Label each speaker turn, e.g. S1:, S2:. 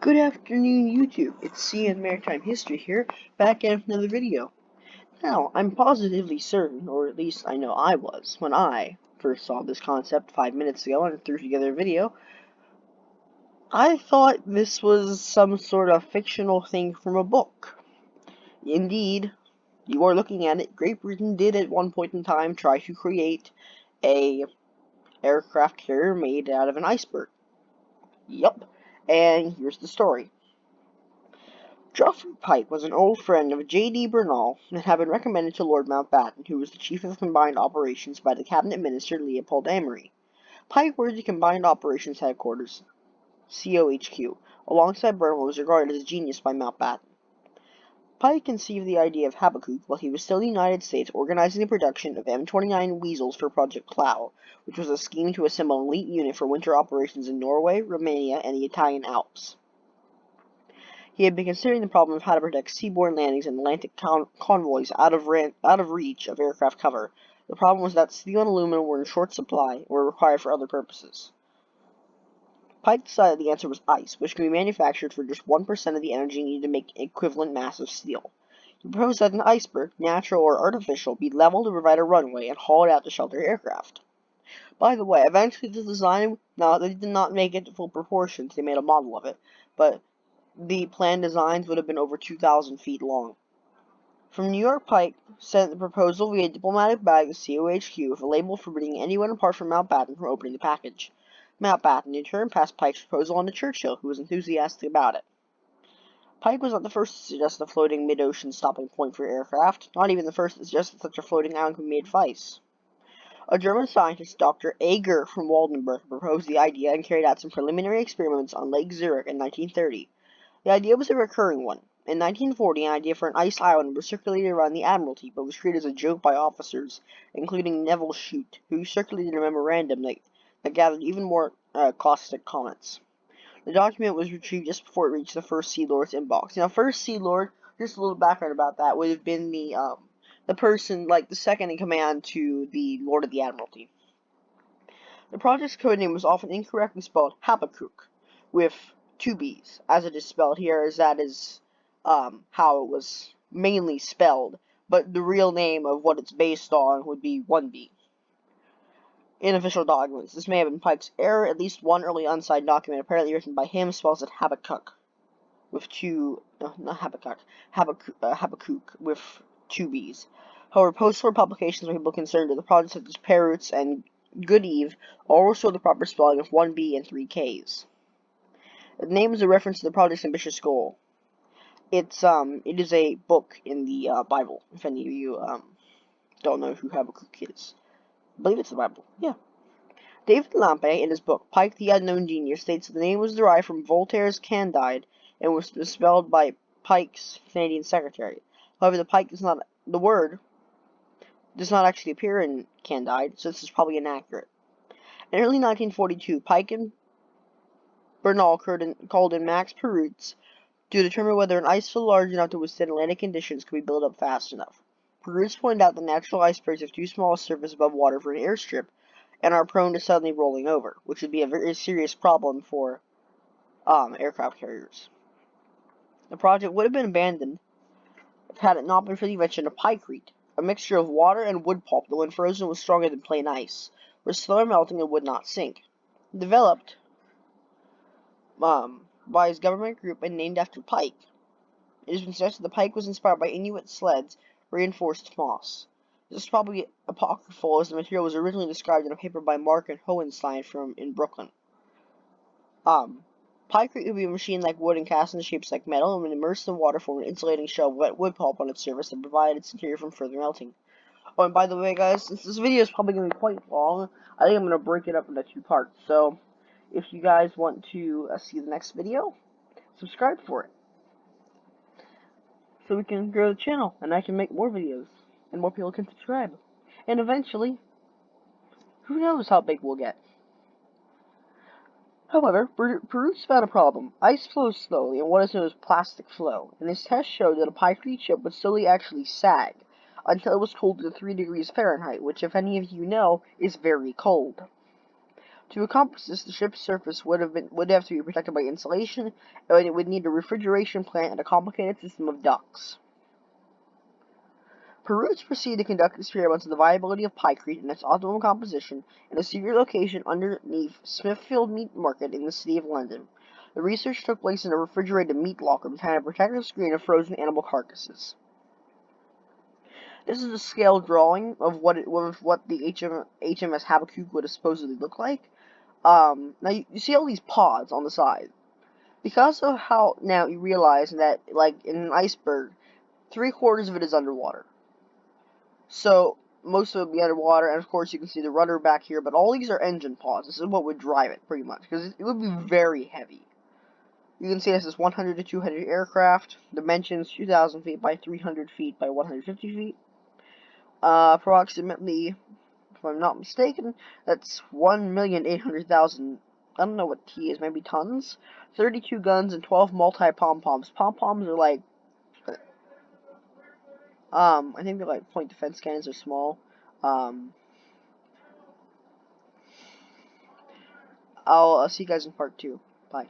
S1: Good afternoon, YouTube. It's CN Maritime History here, back at another video. Now, I'm positively certain, or at least I know I was, when I first saw this concept 5 minutes ago and threw together a video, I thought this was some sort of fictional thing from a book. Indeed, you are looking at it, Great Britain did at one point in time try to create a aircraft carrier made out of an iceberg. Yup, and here's the story. Geoffrey Pike was an old friend of J.D. Bernal and had been recommended to Lord Mountbatten, who was the Chief of Combined Operations by the Cabinet Minister Leopold Amory. Pike worked at Combined Operations Headquarters, COHQ. Alongside Bernal, was regarded as a genius by Mountbatten. Pike conceived the idea of Habbakuk while he was still in the United States, organizing the production of M29 Weasels for Project Plough, which was a scheme to assemble an elite unit for winter operations in Norway, Romania, and the Italian Alps. He had been considering the problem of how to protect seaborne landings and Atlantic convoys out of reach of aircraft cover. The problem was that steel and aluminum were in short supply and were required for other purposes. Pike decided the answer was ice, which could be manufactured for just 1% of the energy needed to make equivalent mass of steel. He proposed that an iceberg, natural or artificial, be leveled to provide a runway and hauled out to shelter aircraft. By the way, eventually the design, they did not make it to full proportions, they made a model of it, but the planned designs would have been over 2,000 feet long. From New York, Pike sent the proposal via diplomatic bag to COHQ with a label forbidding anyone apart from Mountbatten from opening the package. Mountbatten, in turn, passed Pike's proposal on to Churchill, who was enthusiastic about it. Pike was not the first to suggest a floating mid-ocean stopping point for aircraft, not even the first to suggest that such a floating island could be made of ice. A German scientist, Dr. Ager from Waldenburg, proposed the idea and carried out some preliminary experiments on Lake Zurich in 1930. The idea was a recurring one. In 1940, an idea for an ice island was circulated around the Admiralty, but was treated as a joke by officers, including Neville Shute, who circulated a memorandum that gathered even more caustic comments. The document was retrieved just before it reached the First Sea Lord's inbox. Now, First Sea Lord, just a little background about that, would have been the person, like the second in command to the Lord of the Admiralty. The project's codename was often incorrectly spelled Habbakuk, with 2 B's, as it is spelled here, as that is how it was mainly spelled, but the real name of what it's based on would be 1 B. In official documents, this may have been Pike's error. At least one early unsigned document, apparently written by him, spells it Habbakuk, with Habbakuk, with 2 B's. However, post-war publications by people concerned with the project, such as Perutz and Goodeve, all show the proper spelling of 1 B and 3 Ks. The name is a reference to the project's ambitious goal. It is a book in the Bible, if any of you don't know who Habbakuk is. I believe it's the Bible, yeah. David Lampe, in his book, Pike the Unknown Genius, states that the name was derived from Voltaire's Candide and was misspelled by Pike's Canadian secretary. However, the word does not actually appear in Candide, so this is probably inaccurate. In early 1942, Pike and Bernal called in Max Perutz to determine whether an ice floe large enough to withstand Atlantic conditions could be built up fast enough. Perutz pointed out that natural icebergs have too small a surface above water for an airstrip and are prone to suddenly rolling over, which would be a very serious problem for aircraft carriers. The project would have been abandoned had it not been for the invention of pikereat, a mixture of water and wood pulp that when frozen was stronger than plain ice, was slower melting and would not sink. Developed by his government group and named after Pike. It has been suggested the Pike was inspired by Inuit sleds reinforced moss. This is probably apocryphal, as the material was originally described in a paper by Mark and Hohenstein in Brooklyn. Pikereat would be a machine like wood and cast into shapes like metal, and when immersed in water formed an insulating shell of wet wood pulp on its surface that provided its interior from further melting. Oh, and by the way, guys, since this video is probably going to be quite long, I think I'm going to break it up into 2 parts. So, if you guys want to see the next video, subscribe for it, so we can grow the channel, and I can make more videos, and more people can subscribe. And eventually, who knows how big we'll get. However, Perutz found a problem. Ice flows slowly in what is known as plastic flow, and his test showed that a pikereat ship would slowly actually sag, until it was cooled to 3 degrees Fahrenheit, which, if any of you know, is very cold. To accomplish this, the ship's surface would have to be protected by insulation, and it would need a refrigeration plant and a complicated system of ducts. Perutz proceeded to conduct experiments on the viability of pykrete and its optimal composition in a secret location underneath Smithfield Meat Market in the city of London. The research took place in a refrigerated meat locker behind a protective screen of frozen animal carcasses. This is a scale drawing of what the HMS Habbakuk would have supposedly look like. Now you see all these pods on the side. Because of how now you realize that, like in an iceberg, 3/4 of it is underwater. So most of it would be underwater, and of course you can see the rudder back here. But all these are engine pods. This is what would drive it, pretty much, because it would be very heavy. You can see this is 100 to 200 aircraft. Dimensions 2,000 feet by 300 feet by 150 feet. Approximately, if I'm not mistaken, that's 1,800,000. I don't know what T is, maybe tons. 32 guns and 12 multi-pom-poms. Pom-poms are like, I think they're like point defense cannons. Are small. I'll see you guys in part 2. Bye.